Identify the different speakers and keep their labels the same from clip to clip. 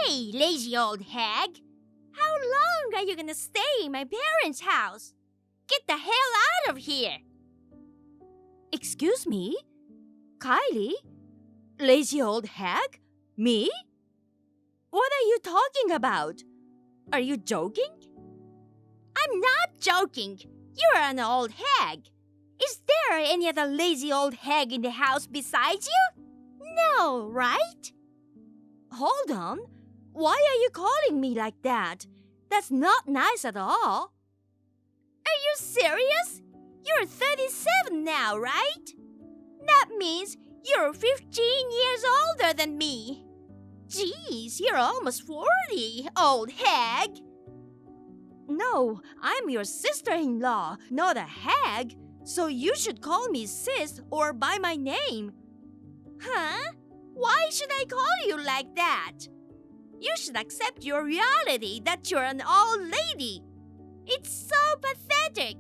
Speaker 1: Hey, lazy old hag! How long are you gonna stay in my parents' house? Get the hell out of here!
Speaker 2: Excuse me? Kylie? Lazy old hag? Me? What are you talking about? Are you joking?
Speaker 1: I'm not joking. You're an old hag. Is there any other lazy old hag in the house besides you? No, right?
Speaker 2: Hold on. Why are you calling me like that? That's not nice at all.
Speaker 1: Are you serious? You're 37 now, right? That means you're 15 years older than me. Jeez, you're almost 40, old hag.
Speaker 2: No, I'm your sister-in-law, not a hag. So you should call me sis or by my name.
Speaker 1: Huh? Why should I call you like that? You should accept your reality that you're an old lady. It's so pathetic.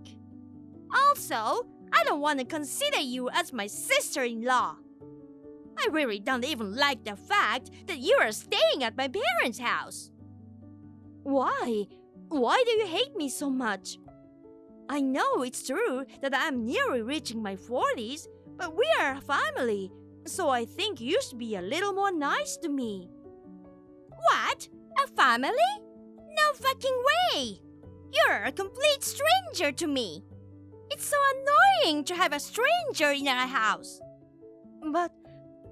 Speaker 1: Also, I don't want to consider you as my sister-in-law. I really don't even like the fact that you are staying at my parents' house.
Speaker 2: Why? Why do you hate me so much? I know it's true that I'm nearly reaching my 40s, but we are a family, so I think you should be a little more nice to me.
Speaker 1: What? A family? No fucking way! You're a complete stranger to me. It's so annoying to have a stranger in our house.
Speaker 2: But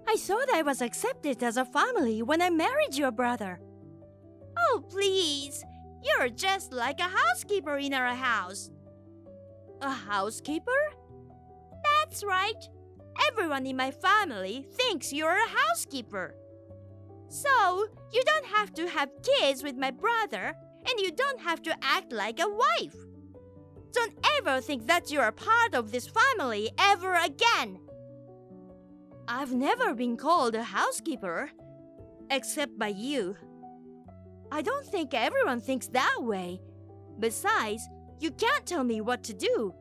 Speaker 2: I thought I was accepted as a family when I married your brother.
Speaker 1: Oh, please. You're just like a housekeeper in our house.
Speaker 2: A housekeeper?
Speaker 1: That's right. Everyone in my family thinks you're a housekeeper. So, you don't have to have kids with my brother, and you don't have to act like a wife. Don't ever think that you're a part of this family ever again.
Speaker 2: I've never been called a housekeeper, except by you. I don't think everyone thinks that way. Besides, you can't tell me what to do.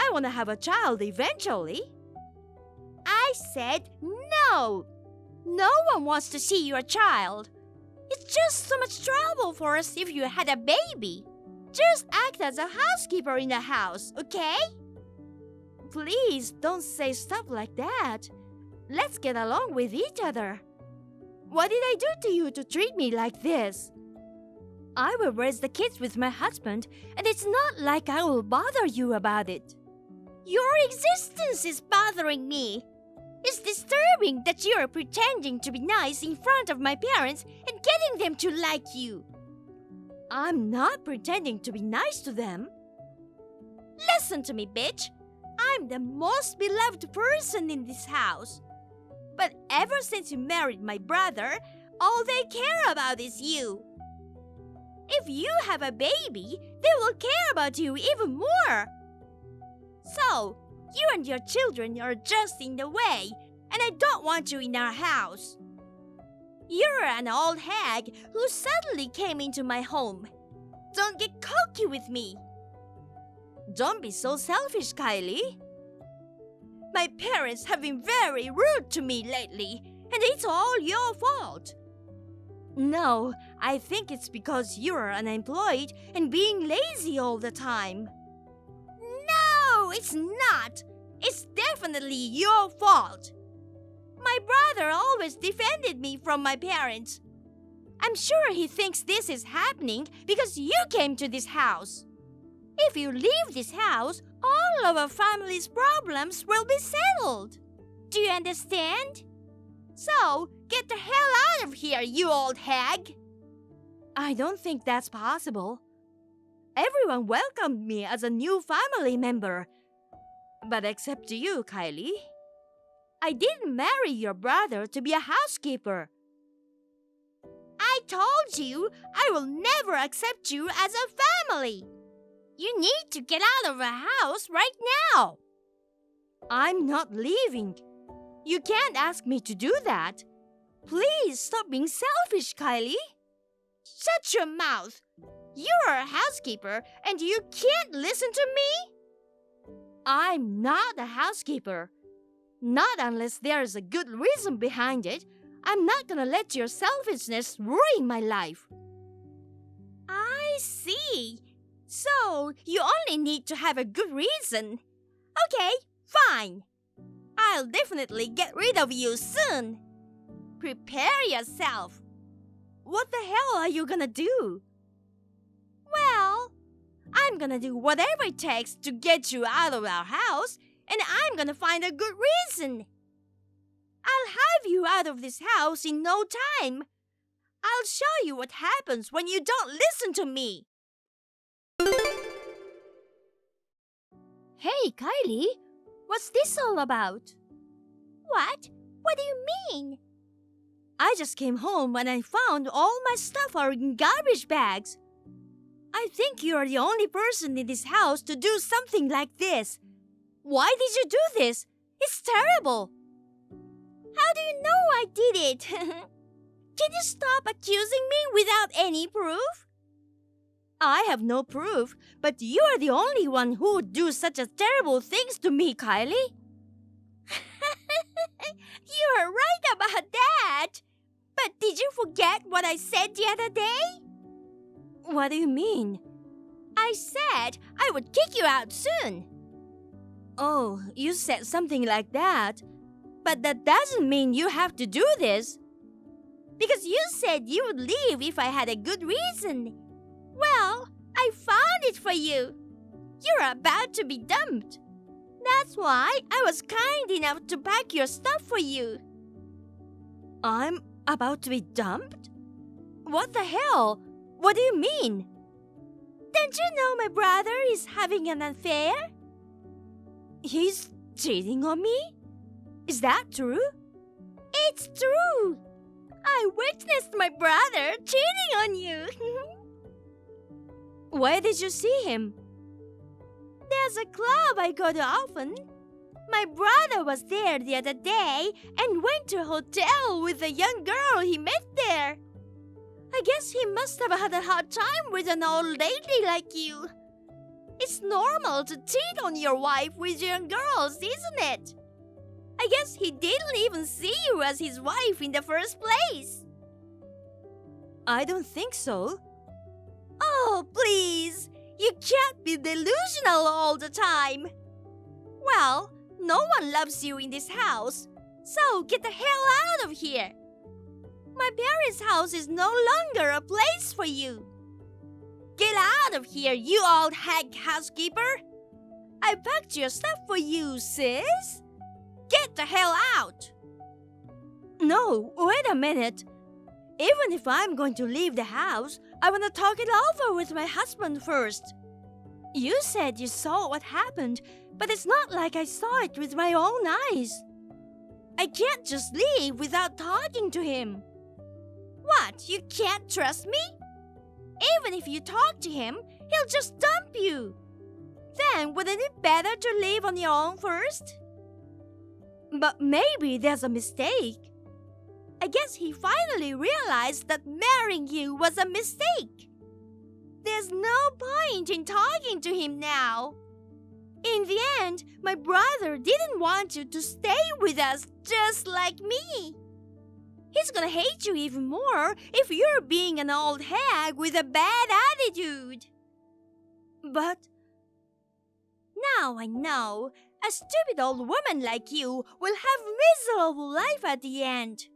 Speaker 2: I want to have a child eventually.
Speaker 1: I said no. No one wants to see your child. It's just so much trouble for us if you had a baby. Just act as a housekeeper in the house, okay?
Speaker 2: Please don't say stuff like that. Let's get along with each other. What did I do to you to treat me like this? I will raise the kids with my husband, and it's not like I will bother you about it.
Speaker 1: Your existence is bothering me. It's disturbing that you're pretending to be nice in front of my parents and getting them to like you.
Speaker 2: I'm not pretending to be nice to them.
Speaker 1: Listen to me, bitch. I'm the most beloved person in this house. But ever since you married my brother, all they care about is you. If you have a baby, they will care about you even more. So, you and your children are just in the way, and I don't want you in our house. You're an old hag who suddenly came into my home. Don't get cocky with me.
Speaker 2: Don't be so selfish, Kylie.
Speaker 1: My parents have been very rude to me lately, and it's all your fault.
Speaker 2: No, I think it's because you're unemployed and being lazy all the time.
Speaker 1: No, it's not. It's definitely your fault. My brother always defended me from my parents. I'm sure he thinks this is happening because you came to this house. If you leave this house, all of our family's problems will be settled. Do you understand? So, get the hell out of here, you old hag!
Speaker 2: I don't think that's possible. Everyone welcomed me as a new family member. But except you, Kylie. I didn't marry your brother to be a housekeeper.
Speaker 1: I told you I will never accept you as a family. You need to get out of our house right now.
Speaker 2: I'm not leaving. You can't ask me to do that. Please stop being selfish, Kylie.
Speaker 1: Shut your mouth. You're a housekeeper and you can't listen to me?
Speaker 2: I'm not a housekeeper. Not unless there is a good reason behind it. I'm not gonna let your selfishness ruin my life.
Speaker 1: I see. So, you only need to have a good reason. Okay, fine. I'll definitely get rid of you soon. Prepare yourself.
Speaker 2: What the hell are you gonna do?
Speaker 1: Well, I'm gonna do whatever it takes to get you out of our house, and I'm gonna find a good reason. I'll have you out of this house in no time. I'll show you what happens when you don't listen to me.
Speaker 2: Hey, Kylie, what's this all about?
Speaker 1: What? What do you mean?
Speaker 2: I just came home and I found all my stuff are in garbage bags. I think you are the only person in this house to do something like this. Why did you do this? It's terrible.
Speaker 1: How do you know I did it? Can you stop accusing me without any proof?
Speaker 2: I have no proof, but you are the only one who would do such a terrible things to me, Kylie.
Speaker 1: You are right about that. But did you forget what I said the other day?
Speaker 2: What do you mean?
Speaker 1: I said I would kick you out soon.
Speaker 2: Oh, you said something like that. But that doesn't mean you have to do this.
Speaker 1: Because you said you would leave if I had a good reason. Well, I found it for you. You're about to be dumped. That's why I was kind enough to pack your stuff for you.
Speaker 2: I'm about to be dumped? What the hell? What do you mean?
Speaker 1: Don't you know my brother is having an affair?
Speaker 2: He's cheating on me? Is that true?
Speaker 1: It's true. I witnessed my brother cheating on you.
Speaker 2: Where did you see him?
Speaker 1: There's a club I go to often. My brother was there the other day and went to a hotel with a young girl he met there. I guess he must have had a hard time with an old lady like you. It's normal to cheat on your wife with young girls, isn't it? I guess he didn't even see you as his wife in the first place.
Speaker 2: I don't think so.
Speaker 1: Oh, please. You can't be delusional all the time. Well, no one loves you in this house, so get the hell out of here. My parents' house is no longer a place for you. Get out of here, you old hag housekeeper. I packed your stuff for you, sis. Get the hell out.
Speaker 2: No, wait a minute. Even if I'm going to leave the house, I want to talk it over with my husband first. You said you saw what happened, but it's not like I saw it with my own eyes. I can't just leave without talking to him.
Speaker 1: What, you can't trust me? Even if you talk to him, he'll just dump you. Then wouldn't it better to leave on your own first?
Speaker 2: But maybe there's a mistake.
Speaker 1: I guess he finally realized that marrying you was a mistake. There's no point in talking to him now. In the end, my brother didn't want you to stay with us just like me. He's gonna hate you even more if you're being an old hag with a bad attitude.
Speaker 2: But
Speaker 1: now I know a stupid old woman like you will have miserable life at the end.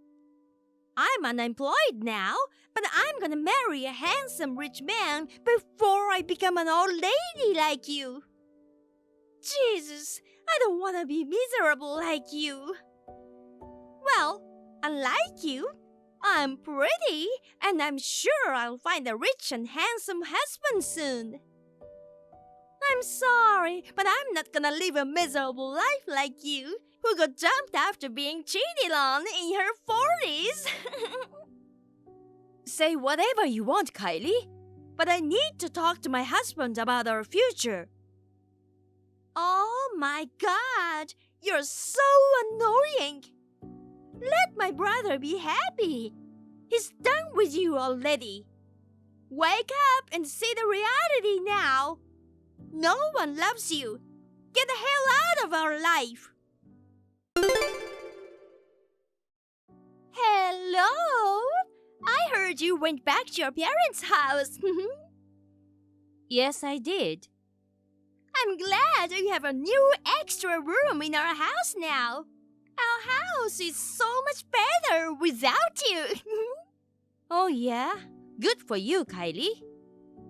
Speaker 1: I'm unemployed now, but I'm gonna marry a handsome rich man before I become an old lady like you. Jesus, I don't want to be miserable like you. Well, unlike you, I'm pretty, and I'm sure I'll find a rich and handsome husband soon. I'm sorry, but I'm not gonna live a miserable life like you, who got dumped after being cheated on in her 40s.
Speaker 2: Say whatever you want, Kylie, but I need to talk to my husband about our future.
Speaker 1: Oh my God, you're so annoying. Let my brother be happy. He's done with you already. Wake up and see the reality now. No one loves you. Get the hell out of our life. Hello. heard you went back to your parents' house.
Speaker 2: Yes, I did.
Speaker 1: I'm glad we have a new extra room in our house now. Our house is so much better without you.
Speaker 2: Oh, yeah? Good for you, Kylie.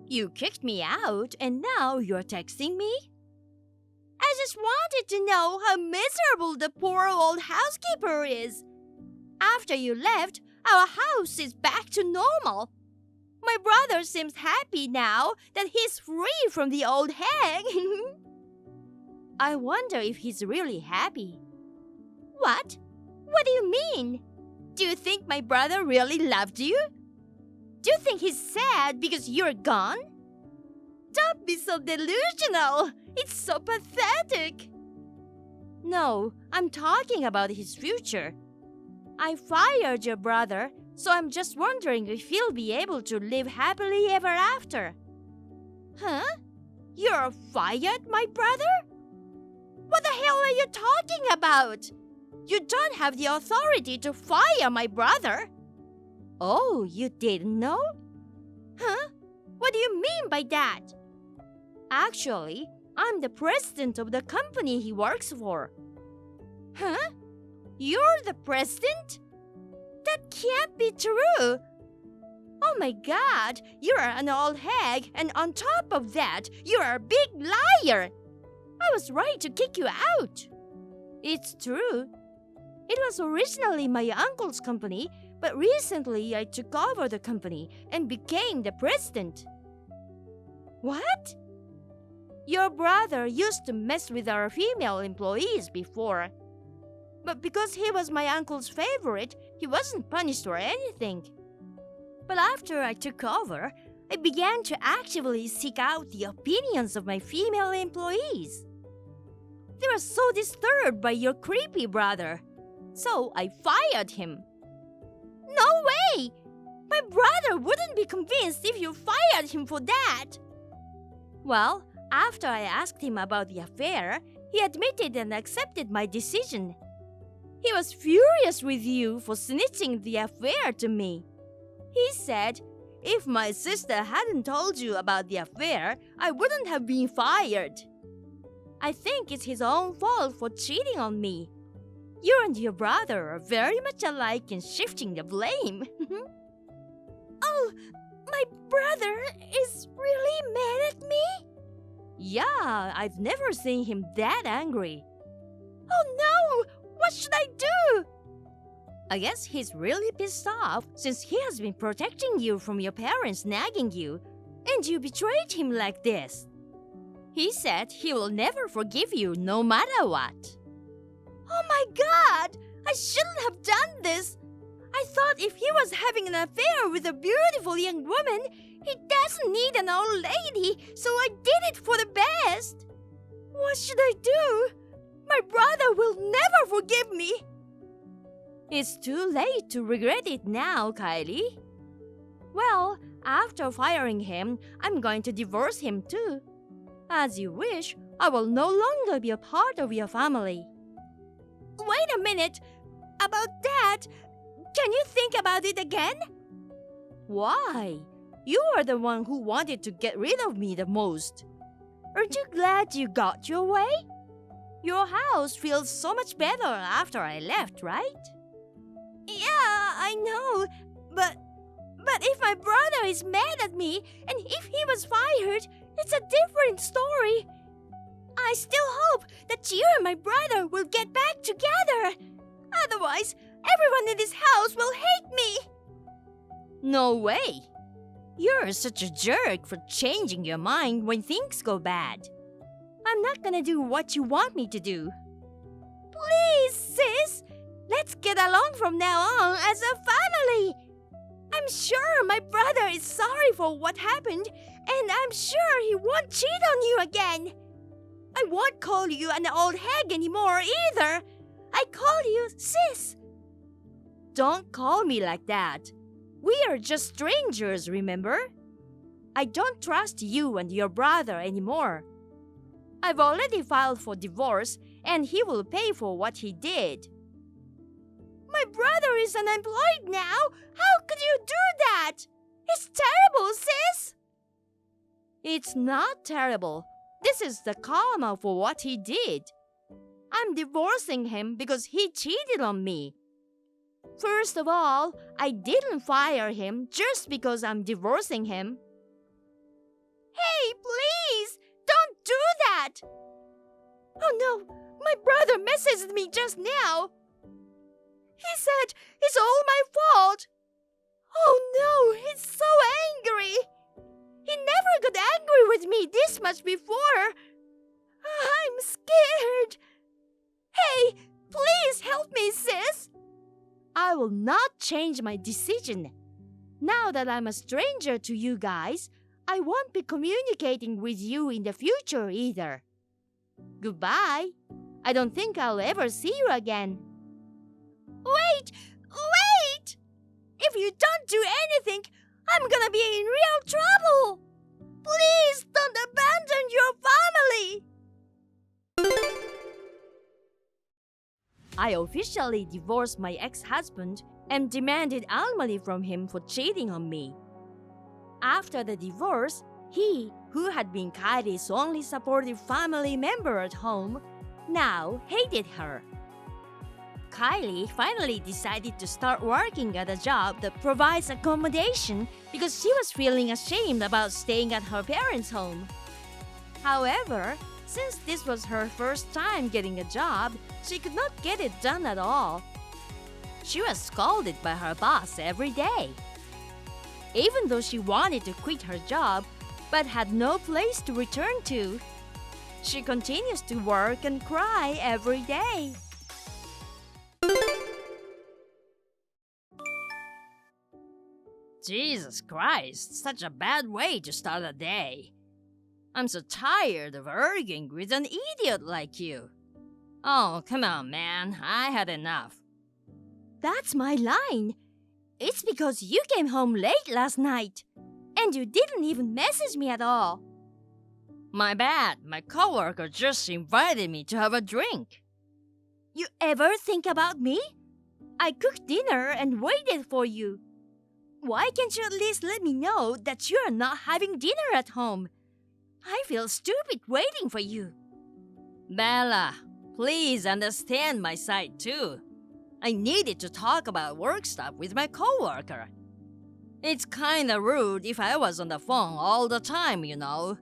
Speaker 2: You kicked me out and now you're texting me?
Speaker 1: I just wanted to know how miserable the poor old housekeeper is. After you left, our house is back to normal. My brother seems happy now that he's free from the old hag.
Speaker 2: I wonder if he's really happy.
Speaker 1: What? What do you mean? Do you think my brother really loved you? Do you think he's sad because you're gone? Don't be so delusional. It's so pathetic.
Speaker 2: No, I'm talking about his future. I fired your brother, so I'm just wondering if he'll be able to live happily ever after.
Speaker 1: Huh? You're fired, my brother? What the hell are you talking about? You don't have the authority to fire my brother.
Speaker 2: Oh, you didn't know?
Speaker 1: Huh? What do you mean by that?
Speaker 2: Actually, I'm the president of the company he works for.
Speaker 1: Huh? You're the president? That can't be true. Oh my God, you're an old hag, and on top of that, you're a big liar. I was right to kick you out.
Speaker 2: It's true. It was originally my uncle's company, but recently I took over the company and became the president.
Speaker 1: What?
Speaker 2: Your brother used to mess with our female employees before. But because he was my uncle's favorite, he wasn't punished or anything. But after I took over, I began to actively seek out the opinions of my female employees. They were so disturbed by your creepy brother. So I fired him.
Speaker 1: No way! My brother wouldn't be convinced if you fired him for that.
Speaker 2: Well, after I asked him about the affair, he admitted and accepted my decision. He was furious with you for snitching the affair to me. He said, if my sister hadn't told you about the affair, I wouldn't have been fired. I think it's his own fault for cheating on me. You and your brother are very much alike in shifting the blame.
Speaker 1: Oh, my brother is really mad at me?
Speaker 2: Yeah, I've never seen him that angry.
Speaker 1: Oh no! What should I do?
Speaker 2: I guess he's really pissed off since he has been protecting you from your parents nagging you, and you betrayed him like this. He said he will never forgive you no matter what.
Speaker 1: Oh my God! I shouldn't have done this! I thought if he was having an affair with a beautiful young woman, he doesn't need an old lady, so I did it for the best. What should I do? My brother will never forgive me.
Speaker 2: It's too late to regret it now, Kylie. Well, after firing him, I'm going to divorce him too. As you wish, I will no longer be a part of your family.
Speaker 1: Wait a minute. About that, can you think about it again?
Speaker 2: Why? You are the one who wanted to get rid of me the most. Aren't you glad you got your way? Your house feels so much better after I left, right?
Speaker 1: Yeah, I know. But if my brother is mad at me and if he was fired, it's a different story. I still hope that you and my brother will get back together. Otherwise, everyone in this house will hate me.
Speaker 2: No way. You're such a jerk for changing your mind when things go bad. I'm not gonna do what you want me to do.
Speaker 1: Please, sis. Let's get along from now on as a family. I'm sure my brother is sorry for what happened, and I'm sure he won't cheat on you again. I won't call you an old hag anymore either. I call you sis.
Speaker 2: Don't call me like that. We are just strangers, remember? I don't trust you and your brother anymore. I've already filed for divorce, and he will pay for what he did.
Speaker 1: My brother
Speaker 2: brother is unemployed now. How could you do that? It's terrible, sis. It's not terrible. This is the karma for what he did. I'm divorcing him because he cheated on me. First of all, I didn't fire him just because I'm divorcing him. Hey, please! Don't do that! Oh no, my brother messaged me just now. He said it's all my fault. Oh no, he's so angry. He never got angry with me this much before. I'm scared. Hey, please help me, sis. I will not change my decision. Now that I'm a stranger to you guys, I won't be communicating with you in the future either. Goodbye. I don't think I'll ever see you again. Wait! If you don't do anything, I'm gonna be in real trouble. Please don't abandon your family. I officially divorced my ex-husband and demanded alimony from him for cheating on me. After the divorce, he, who had been Kylie's only supportive family member at home, now hated her. Kylie finally decided to start working at a job that provides accommodation because she was feeling ashamed about staying at her parents' home. However, since this was her first time getting a job, she could not get it done at all. She was scolded by her boss every day. Even though she wanted to quit her job but had no place to return to, she continues to work and cry every day.
Speaker 3: Jesus Christ, such a bad way to start a day. I'm so tired of arguing with an idiot like you. Oh, come on, man. I had enough.
Speaker 2: That's my line. It's because you came home late last night. And you didn't even message me at all.
Speaker 3: My bad. My coworker just invited me to have a drink.
Speaker 2: You ever think about me? I cooked dinner and waited for you. Why can't you at least let me know that you are not having dinner at home? I feel stupid waiting for you.
Speaker 3: Bella, please understand my side too. I needed to talk about work stuff with my coworker. It's kinda rude if I was on the phone all the time, you know.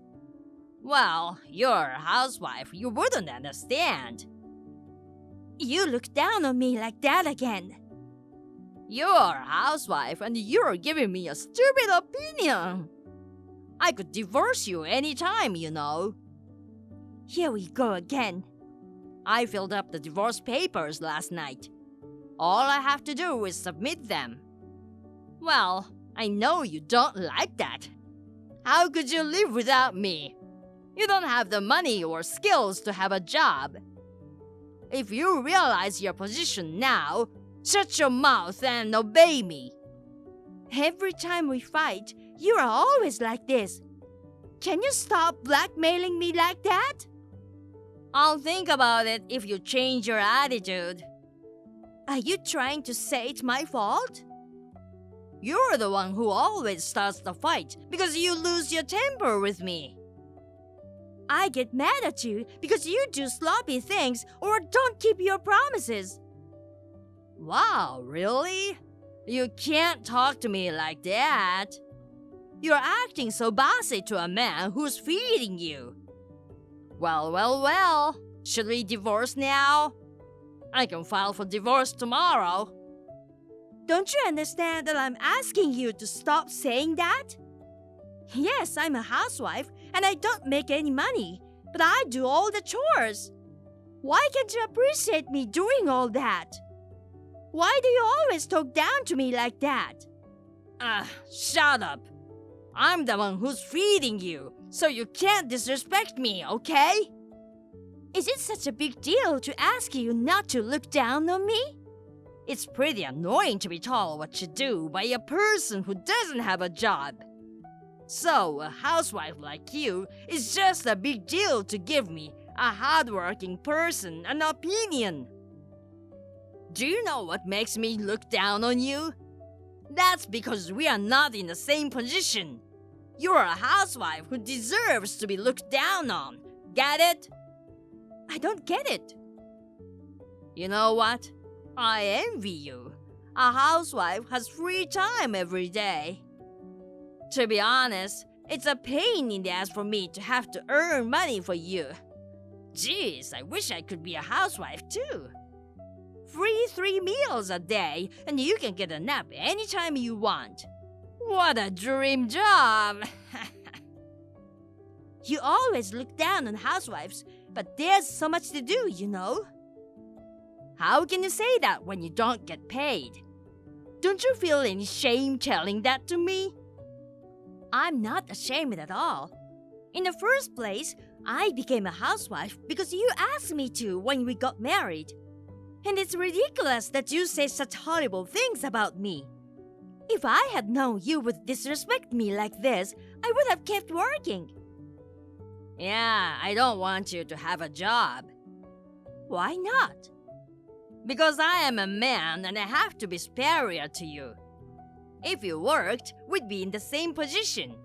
Speaker 3: Well, you're a housewife, you wouldn't understand.
Speaker 2: You look down on me like that again.
Speaker 3: You're a housewife and you're giving me a stupid opinion. I could divorce you anytime, you know.
Speaker 2: Here we go again.
Speaker 3: I filled up the divorce papers last night. All I have to do is submit them. Well, I know you don't like that. How could you live without me? You don't have the money or skills to have a job. If you realize your position now, shut your mouth and obey me.
Speaker 2: Every time we fight, you are always like this. Can you stop blackmailing me like that?
Speaker 3: I'll think about it if you change your attitude.
Speaker 2: Are you trying to say it's my fault?
Speaker 3: You're the one who always starts the fight because you lose your temper with me.
Speaker 2: I get mad at you because you do sloppy things or don't keep your promises.
Speaker 3: Wow, really? You can't talk to me like that. You're acting so bossy to a man who's feeding you. Well. Should we divorce now? I can file for divorce tomorrow.
Speaker 2: Don't you understand that I'm asking you to stop saying that? Yes, I'm a housewife and I don't make any money, but I do all the chores. Why can't you appreciate me doing all that? Why do you always talk down to me like that?
Speaker 3: Shut up. I'm the one who's feeding you, so you can't disrespect me, okay?
Speaker 2: Is it such a big deal to ask you not to look down on me?
Speaker 3: It's pretty annoying to be told what to do by a person who doesn't have a job. So, a housewife like you is just a big deal to give me, a hardworking person, an opinion. Do you know what makes me look down on you? That's because we are not in the same position. You're a housewife who deserves to be looked down on. Get it?
Speaker 2: I don't get it.
Speaker 3: You know what? I envy you. A housewife has free time every day. To be honest, it's a pain in the ass for me to have to earn money for you. Jeez, I wish I could be a housewife too. Free 3 meals a day, and you can get a nap anytime you want. What a dream job!
Speaker 2: You always look down on housewives, but there's so much to do, you know.
Speaker 3: How can you say that when you don't get paid? Don't you feel any shame telling that to me?
Speaker 2: I'm not ashamed at all. In the first place, I became a housewife because you asked me to when we got married. And it's ridiculous that you say such horrible things about me. If I had known you would disrespect me like this, I would have kept working.
Speaker 3: Yeah, I don't want you to have a job.
Speaker 2: Why not?
Speaker 3: Because I am a man and I have to be superior to you. If you worked, we'd be in the same position.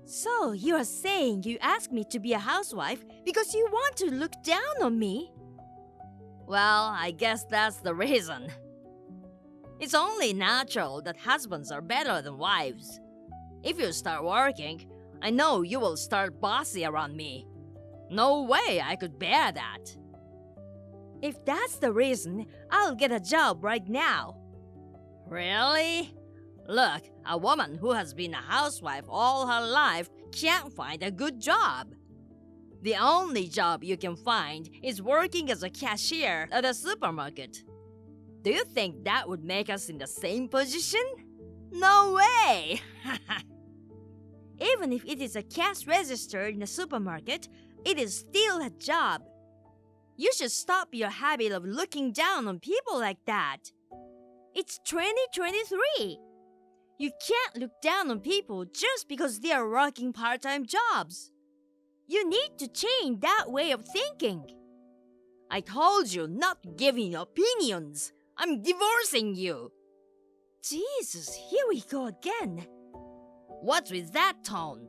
Speaker 2: So you are saying you asked me to be a housewife because you want to look down on me?
Speaker 3: Well, I guess that's the reason. It's only natural that husbands are better than wives. If you start working, I know you will start bossy around me. No way I could bear that.
Speaker 2: If that's the reason, I'll get a job right now.
Speaker 3: Really? Look, a woman who has been a housewife all her life can't find a good job. The only job you can find is working as a cashier at a supermarket. Do you think that would make us in the same position? No way!
Speaker 2: Even if it is a cash register in a supermarket, it is still a job. You should stop your habit of looking down on people like that. It's 2023. You can't look down on people just because they are working part-time jobs. You need to change that way of thinking.
Speaker 3: I told you not giving opinions. I'm divorcing you.
Speaker 2: Jesus, here we go again.
Speaker 3: What's with that tone?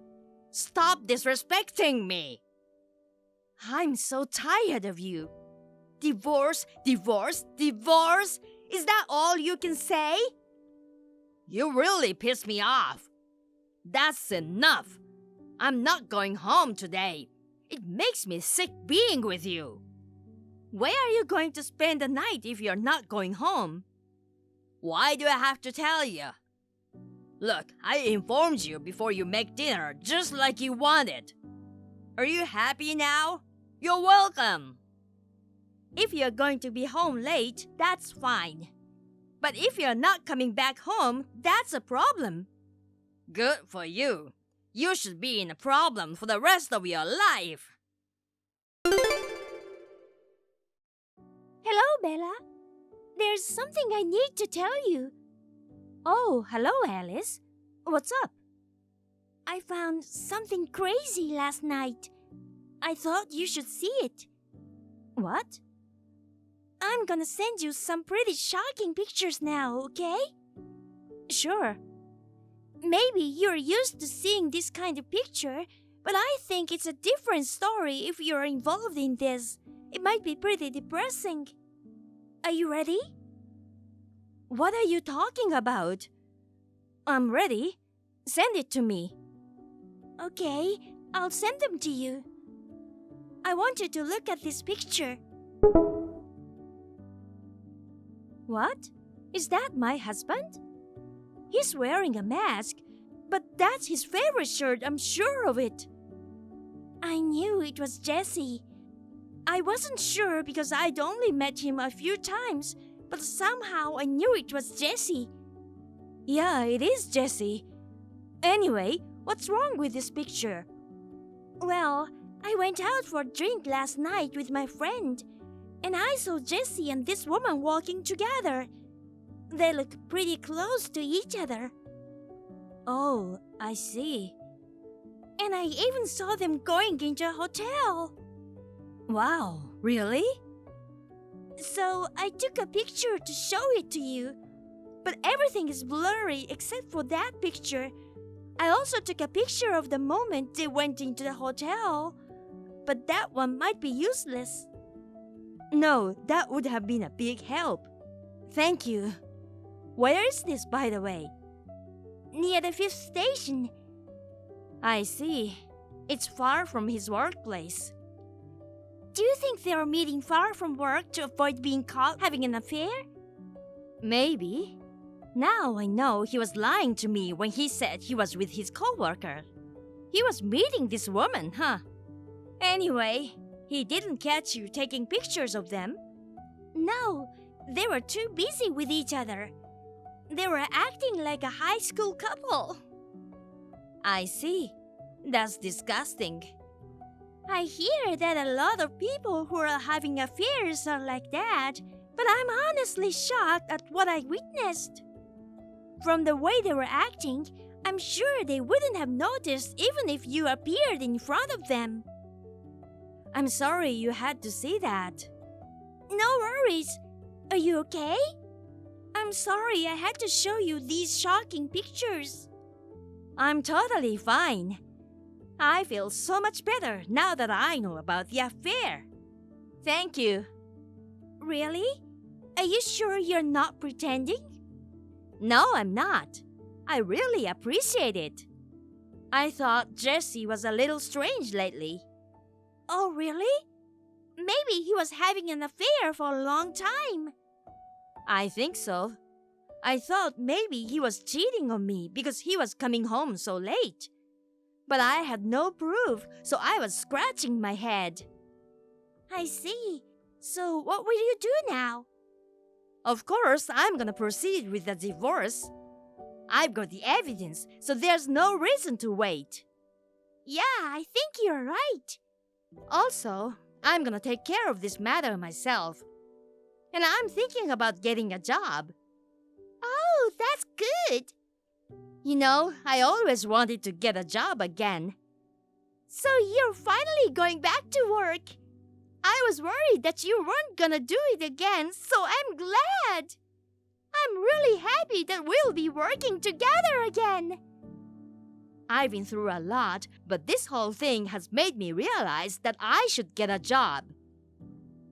Speaker 3: Stop disrespecting me.
Speaker 2: I'm so tired of you. Divorce, divorce, divorce. Is that all you can say?
Speaker 3: You really piss me off. That's enough. I'm not going home today. It makes me sick being with you.
Speaker 2: Where are you going to spend the night if you're not going home?
Speaker 3: Why do I have to tell you? Look, I informed you before you make dinner just like you wanted. Are you happy now? You're welcome.
Speaker 2: If you're going to be home late, that's fine. But if you're not coming back home, that's a problem.
Speaker 3: Good for you. You should be in a problem for the rest of your life.
Speaker 1: Hello, Bella. There's something I need to tell you.
Speaker 2: Oh, hello, Alice. What's up?
Speaker 1: I found something crazy last night. I thought you should see it.
Speaker 2: What?
Speaker 1: I'm gonna send you some pretty shocking pictures now, okay?
Speaker 2: Sure.
Speaker 1: Maybe you're used to seeing this kind of picture, but I think it's a different story if you're involved in this. It might be pretty depressing. Are you ready?
Speaker 2: What are you talking about? I'm ready. Send it to me.
Speaker 1: Okay, I'll send them to you. I want you to look at this picture.
Speaker 2: What? Is that my husband? He's wearing a mask, but that's his favorite shirt, I'm sure of it.
Speaker 1: I knew it was Jesse. I wasn't sure because I'd only met him a few times, but somehow I knew it was Jesse.
Speaker 2: Yeah, it is Jesse. Anyway, what's wrong with this picture?
Speaker 1: Well, I went out for a drink last night with my friend, and I saw Jesse and this woman walking together. They look pretty close to each other.
Speaker 2: Oh, I see.
Speaker 1: And I even saw them going into a hotel.
Speaker 2: Wow, really? So I took a picture to show it to you. But everything is blurry except for that picture. I also took a picture of the moment they went into the hotel. But that one might be useless.
Speaker 3: No, that would have been a big help. Thank you. Where is this, by the way?
Speaker 2: Near the 5th station.
Speaker 3: I see. It's far from his workplace.
Speaker 2: Do you think they are meeting far from work to avoid being caught having an affair?
Speaker 3: Maybe. Now I know he was lying to me when he said he was with his coworker. He was meeting this woman, huh? Anyway, he didn't catch you taking pictures of them.
Speaker 2: No, they were too busy with each other. They were acting like a high school couple.
Speaker 3: I see. That's disgusting.
Speaker 2: I hear that a lot of people who are having affairs are like that, but I'm honestly shocked at what I witnessed. From the way they were acting, I'm sure they wouldn't have noticed even if you appeared in front of them.
Speaker 3: I'm sorry you had to see that.
Speaker 2: No worries. Are you okay? I'm sorry I had to show you these shocking pictures.
Speaker 3: I'm totally fine. I feel so much better now that I know about the affair. Thank you.
Speaker 2: Really? Are you sure you're not pretending?
Speaker 3: No, I'm not. I really appreciate it. I thought Jesse was a little strange lately.
Speaker 2: Oh, really? Maybe he was having an affair for a long time.
Speaker 3: I think so. I thought maybe he was cheating on me because he was coming home so late. But I had no proof, so I was scratching my head.
Speaker 2: I see. So what will you do now?
Speaker 3: Of course, I'm gonna proceed with the divorce. I've got the evidence, so there's no reason to wait.
Speaker 2: Yeah, I think you're right.
Speaker 3: Also, I'm gonna take care of this matter myself. And I'm thinking about getting a job.
Speaker 2: Oh, that's good.
Speaker 3: You know, I always wanted to get a job again.
Speaker 2: So you're finally going back to work. I was worried that you weren't gonna do it again, so I'm glad. I'm really happy that we'll be working together again.
Speaker 3: I've been through a lot, but this whole thing has made me realize that I should get a job.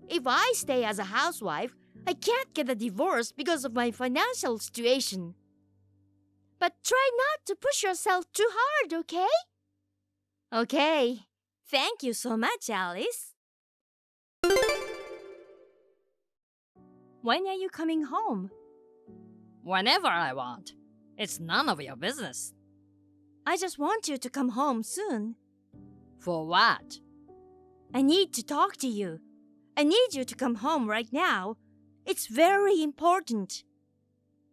Speaker 3: If I stay as a housewife, I can't get a divorce because of my financial situation.
Speaker 2: But try not to push yourself too hard, okay?
Speaker 3: Okay. Thank you so much, Alice. When are you coming home?
Speaker 4: Whenever I want. It's none of your business.
Speaker 3: I just want you to come home soon.
Speaker 4: For what?
Speaker 3: I need to talk to you. I need you to come home right now. It's very important.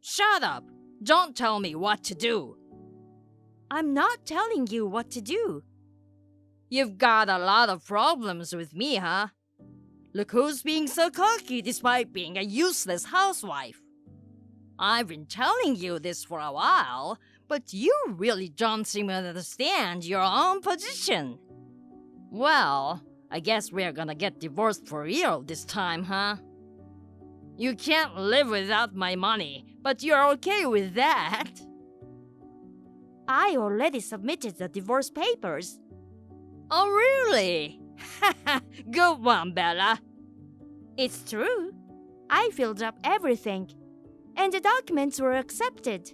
Speaker 4: Shut up! Don't tell me what to do.
Speaker 3: I'm not telling you what to do.
Speaker 4: You've got a lot of problems with me, huh? Look who's being so cocky despite being a useless housewife. I've been telling you this for a while, but you really don't seem to understand your own position. Well, I guess we're gonna get divorced for real this time, huh? You can't live without my money, but you're okay with that.
Speaker 3: I already submitted the divorce papers.
Speaker 4: Oh, really? Good one, Bella.
Speaker 3: It's true. I filled up everything, and the documents were accepted.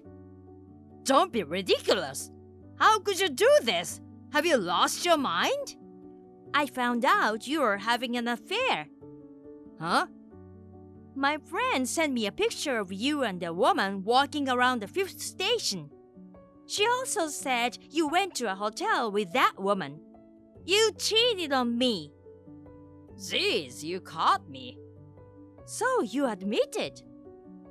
Speaker 4: Don't be ridiculous. How could you do this? Have you lost your mind?
Speaker 3: I found out you were having an affair.
Speaker 4: Huh?
Speaker 3: My friend sent me a picture of you and a woman walking around the 5th station. She also said you went to a hotel with that woman. You cheated on me.
Speaker 4: Jeez, you caught me.
Speaker 3: So you admit it?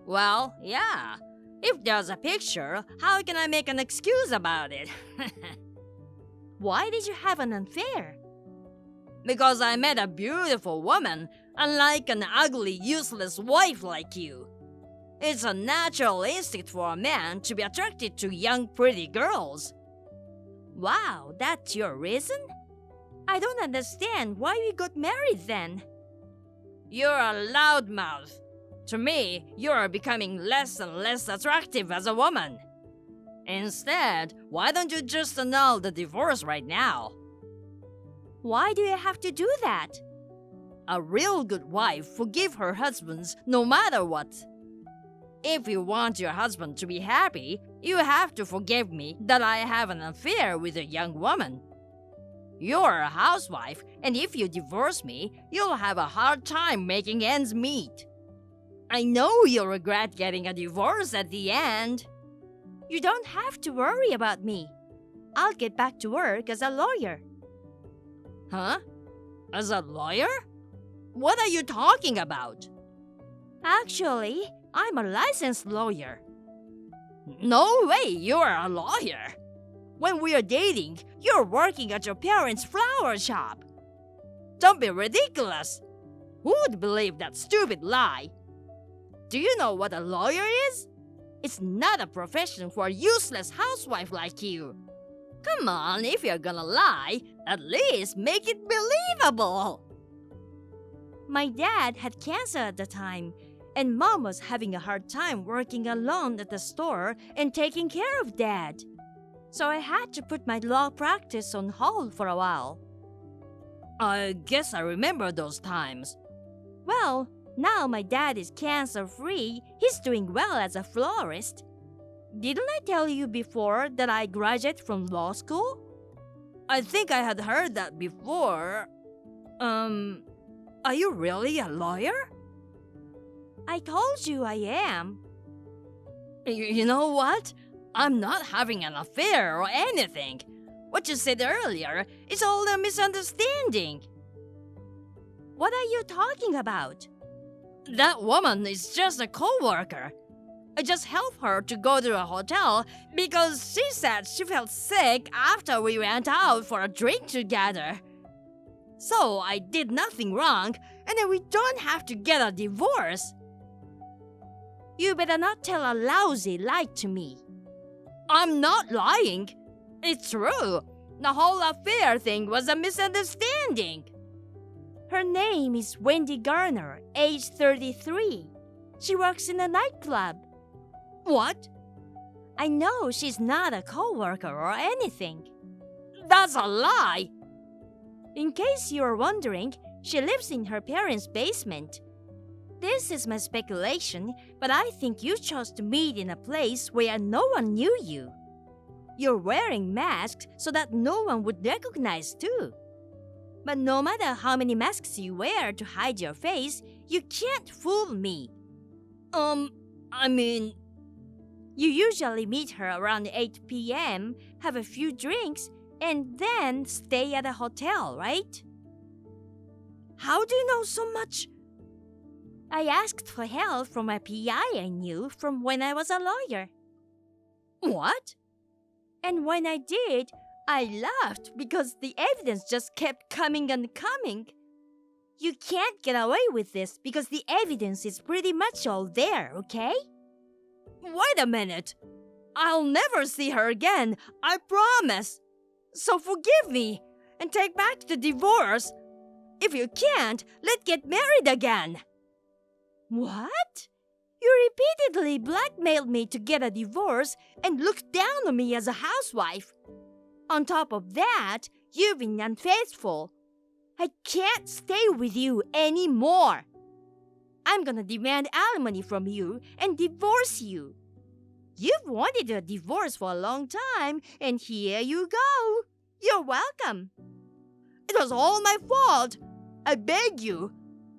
Speaker 4: Well, yeah. If there's a picture, how can I make an excuse about it?
Speaker 3: Why did you have an affair?
Speaker 4: Because I met a beautiful woman, unlike an ugly, useless wife like you. It's a natural instinct for a man to be attracted to young, pretty girls.
Speaker 3: Wow, that's your reason? I don't understand why we got married then.
Speaker 4: You're a loudmouth. To me, you're becoming less and less attractive as a woman. Instead, why don't you just annul the divorce right now?
Speaker 2: Why do you have to do that?
Speaker 4: A real good wife forgives her husbands no matter what. If you want your husband to be happy, you have to forgive me that I have an affair with a young woman. You're a housewife, and if you divorce me, you'll have a hard time making ends meet. I know you'll regret getting a divorce at the end.
Speaker 2: You don't have to worry about me. I'll get back to work as a lawyer.
Speaker 4: Huh? As a lawyer? What are you talking about?
Speaker 2: Actually, I'm a licensed lawyer.
Speaker 4: No way, you're a lawyer. When we are dating, you're working at your parents' flower shop. Don't be ridiculous. Who would believe that stupid lie? Do you know what a lawyer is? It's not a profession for a useless housewife like you. Come on, if you're gonna lie, at least make it believable.
Speaker 2: My dad had cancer at the time, and Mom was having a hard time working alone at the store and taking care of Dad. So I had to put my law practice on hold for a while.
Speaker 4: I guess I remember those times.
Speaker 2: Well, now my dad is cancer-free. He's doing well as a florist. Didn't I tell you before that I graduated from law school?
Speaker 4: I think I had heard that before. Are you really a lawyer?
Speaker 2: I told you I am.
Speaker 4: You know what? I'm not having an affair or anything. What you said earlier is all a misunderstanding.
Speaker 2: What are you talking about?
Speaker 4: That woman is just a co-worker. I just helped her to go to a hotel because she said she felt sick after we went out for a drink together. So I did nothing wrong, and then we don't have to get a divorce.
Speaker 2: You better not tell a lousy lie to me.
Speaker 4: I'm not lying. It's true. The whole affair thing was a misunderstanding.
Speaker 2: Her name is Wendy Garner, age 33. She works in a nightclub.
Speaker 4: What?
Speaker 2: I know she's not a co-worker or anything.
Speaker 4: That's a lie.
Speaker 2: In case you're wondering, she lives in her parents' basement. This is my speculation, but I think you chose to meet in a place where no one knew you. You're wearing masks so that no one would recognize too. But no matter how many masks you wear to hide your face, you can't fool me. You usually meet her around 8 p.m., have a few drinks, and then stay at a hotel, right?
Speaker 4: How do you know so much?
Speaker 2: I asked for help from a PI I knew from when I was a lawyer.
Speaker 4: What?
Speaker 2: And when I did, I laughed because the evidence just kept coming and coming. You can't get away with this because the evidence is pretty much all there, okay?
Speaker 4: Wait a minute. I'll never see her again, I promise. So forgive me and take back the divorce. If you can't, let's get married again.
Speaker 2: What? You repeatedly blackmailed me to get a divorce and looked down on me as a housewife. On top of that, you've been unfaithful. I can't stay with you anymore. I'm gonna demand alimony from you and divorce you. You've wanted a divorce for a long time, and here you go. You're welcome.
Speaker 4: It was all my fault. I beg you.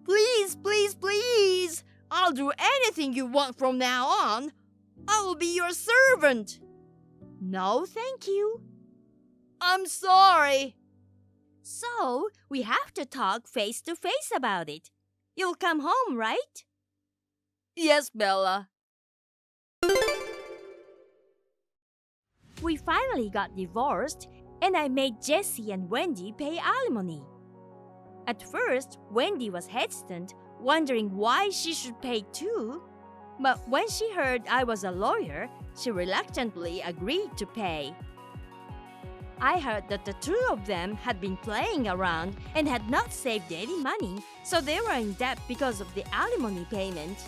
Speaker 4: Please, please, please. I'll do anything you want from now on. I will be your servant.
Speaker 2: No, thank you.
Speaker 4: I'm sorry.
Speaker 2: So, we have to talk face to face about it. You'll come home, right?
Speaker 4: Yes, Bella.
Speaker 2: We finally got divorced, and I made Jessie and Wendy pay alimony. At first, Wendy was hesitant, wondering why she should pay too. But when she heard I was a lawyer, she reluctantly agreed to pay. I heard that the two of them had been playing around and had not saved any money, so they were in debt because of the alimony payment.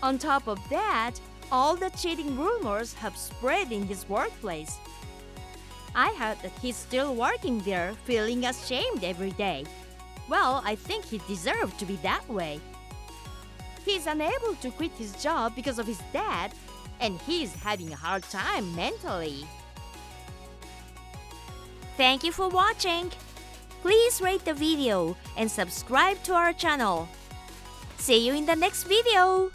Speaker 2: On top of that, all the cheating rumors have spread in his workplace. I heard that he's still working there, feeling ashamed every day. Well, I think he deserved to be that way. He's unable to quit his job because of his dad, and he's having a hard time mentally.
Speaker 1: Thank you for watching. Please rate the video and subscribe to our channel. See you in the next video.